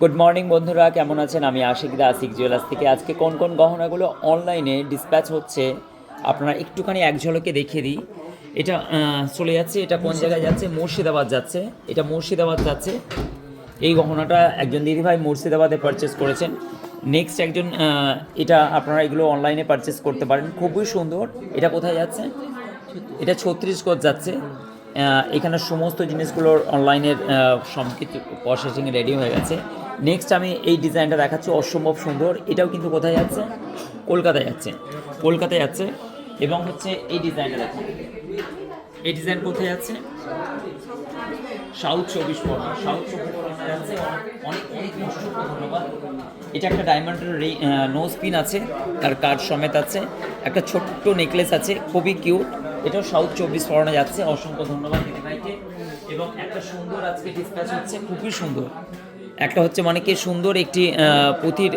Good morning বন্ধুরা, কেমন আছেন? আমি আশিক দা, আশিক জুয়েলার্স থেকে। আজকে কোন কোন গহনাগুলো অনলাইনে ডিসপ্যাচ হচ্ছে আপনারা একটুখানি এক ঝলকে দেখিয়ে দিই। এটা চলে যাচ্ছে, এটা কোন জায়গায় যাচ্ছে? মুর্শিদাবাদ যাচ্ছে। এটা মুর্শিদাবাদ যাচ্ছে। এই গহনাটা একজন দিদিভাই মুর্শিদাবাদে পারচেস করেছেন। নেক্সট একজন এটা আপনারা এগুলো অনলাইনে পারচেস করতে পারেন, খুবই সুন্দর। এটা কোথায় যাচ্ছে? এটা ছত্তিশগড় যাচ্ছে। এখানে সমস্ত জিনিসগুলোর অনলাইনের সব কিছু প্রসেসিং রেডি হয়ে গেছে। নেক্সট আমি এই ডিজাইনটা দেখাচ্ছি, অসম্ভব সুন্দর। এটাও কিন্তু কোথায় যাচ্ছে? কলকাতায় যাচ্ছে। কলকাতায় যাচ্ছে। এবং হচ্ছে এই ডিজাইনটা দেখুন, এই ডিজাইন কোথায় যাচ্ছে? সাউথ 24 পরগনা। সাউথ 24 পরগনা যাচ্ছে। অনেক অনেক অসংখ্য ধন্যবাদ। এটা একটা ডায়মন্ডের নোজ পিন আছে, তার কার্ড সমেত আছে। একটা ছোট্ট নেকলেস আছে, খুবই কিউট। এটাও সাউথ 24 পরগনা যাচ্ছে। অসংখ্য ধন্যবাদ দিদিভাইকে। এবং একটা সুন্দর আজকে ডিসপ্যাচ হচ্ছে, খুবই সুন্দর। একটা হচ্ছে মানে কি সুন্দর একটি পুঁতির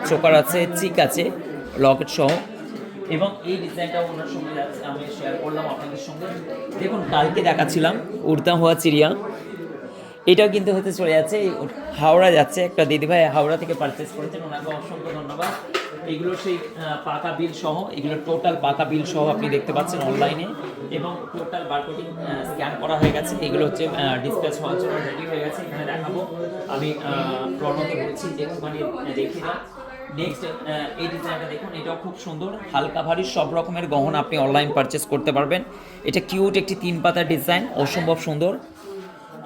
চোকার আছে, চিক আছে, লকেট সহ। এবং এই ডিজাইনটা ওনার সঙ্গে যাচ্ছে, আমি শেয়ার করলাম আপনাদের সঙ্গে। দেখুন, কালকে দেখাচ্ছিলাম উড়তা হওয়া চিড়িয়া, এটাও কিন্তু হতে চলে যাচ্ছে। হাওড়া যাচ্ছে, একটা দিদিভাই হাওড়া থেকে পারচেস করেছেন, ওনাকে অসংখ্য ধন্যবাদ। এগুলো সেই পাকা বিল সহ, এগুলো টোটাল পাকা বিল সহ আপনি দেখতে পাচ্ছেন অনলাইনে। এবং টোটাল বারকোডিং স্ক্যান করা হয়ে গেছে। এগুলো হচ্ছে ডিসপ্যাচ হওয়ার জন্য রেডি হয়ে গেছে। এখানে দেখাবো, আমি প্রণকে বলছি যে একটুখানি দেখিয়ে দাও। নেক্সট এই ডিজাইনটা দেখুন, এটাও খুব সুন্দর। হালকা ভারী সব রকমের গহনা আপনি অনলাইন পারচেস করতে পারবেন। এটা কিউট একটি 3 পাতার ডিজাইন, অসম্ভব সুন্দর।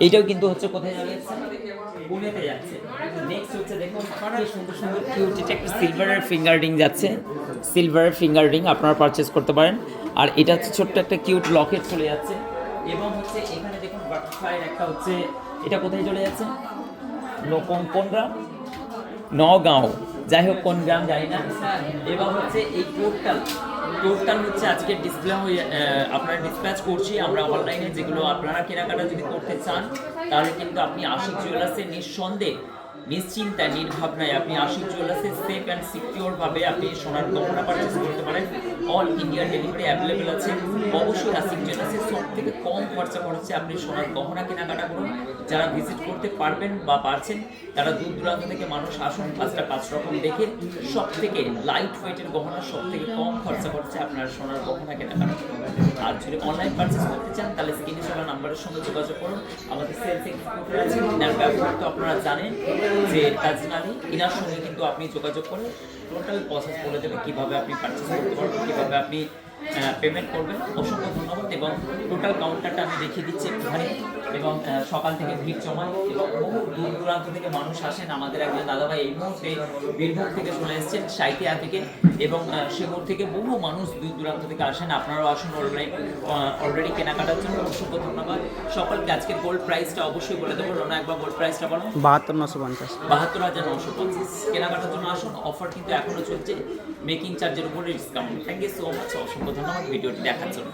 এইটাও কিন্তু হচ্ছে কোথায় যাচ্ছে? পুনেতে যাচ্ছে। নেক্সট হচ্ছে দেখুন, কি সুন্দর সুন্দর কিউট, এটা একটা সিলভারের ফিঙ্গার রিং যাচ্ছে। সিলভারের ফিঙ্গার রিং আপনারা পারচেস করতে পারেন। আর এটা হচ্ছে ছোট্ট একটা কিউট লকেট চলে যাচ্ছে। এবং হচ্ছে এখানে দেখুন বাটারফ্লাইয়ের একটা হচ্ছে, এটা কোথায় চলে যাচ্ছে? কোন গ্রাম? নগাঁও, যাই হোক কোন গ্রাম জানি না। এবং হচ্ছে এই টোটাল হচ্ছে আজকে ডিসপ্লে হয়ে আপনারা ডিসপ্যাচ করছি আমরা অনলাইনে। যেগুলো আপনারা কেনাকাটা যদি করতে চান, তাহলে কিন্তু আপনি আশিক জুয়েলার্সের নিঃসন্দেহে, নিশ্চিন্তায়, নির্ভাবনায় আপনি আশিক জুয়েলার্সের সেফ অ্যান্ড সিকিউরভাবে আপনি সোনার গহনা পারচেস করতে পারেন। অল ইন্ডিয়া ডেলিভারি অ্যাভেলেবেল আছে। অবশ্যই আশিক জুয়েলার্সের সব থেকে কম খরচা খরচে আপনি সোনার গহনা কেনাকাটা করুন। যারা ভিজিট করতে পারবেন বা পারছেন, তারা দূর দূরান্ত থেকে মানুষ আসুন, 5 রকম দেখে সব থেকে লাইট ওয়েটের গহনা সব থেকে কম খরচা করছে আপনার সোনার গহনা কেনাকাটা করুন। আর যদি অনলাইন পারচেস করতে চান, তাহলে স্ক্রিনে চলা নাম্বারের সঙ্গে যোগাযোগ করুন। আমাদের সেলস এক্সিকিউটিভ আছে, ইনার ব্যবহার তো আপনারা জানেন যে তাজরিন আলী, ইনার সঙ্গে কিন্তু আপনি যোগাযোগ করে টোটাল প্রসেস বলে দেবে কীভাবে আপনি পারচেস করতে পারবেন, কীভাবে আপনি পেমেন্ট করবেন। অসংখ্য ধন্যবাদ। এবং টোটাল কাউন্টারটা আমি দেখিয়ে দিচ্ছি একটুখানি। এবং সকাল থেকে ভিড় জমায় এবং বহু দূর দূরান্ত থেকে মানুষ আসেন। আমাদের একজন দাদাভাই এই মুহূর্তে বীরভূম থেকে চলে এসেছেন, সাইথিয়া থেকে। এবং সেগুলো থেকে বহু মানুষ দূর দূরান্ত থেকে আসেন। আপনারাও আসুন অলরেডি কেনাকাটার জন্য। অসংখ্য ধন্যবাদ সকলকে। আজকের গোল্ড প্রাইসটা অবশ্যই বলে দেবো। রোনা, একবার গোল্ড প্রাইসটা বলো। 72,950। 72,950 কেনাকাটার জন্য আসুন। অফার কিন্তু এখনো চলছে, মেকিং চার্জের উপরে discount. Thank you so much, অসংখ্য ধন্যবাদ ভিডিওটি দেখার জন্য।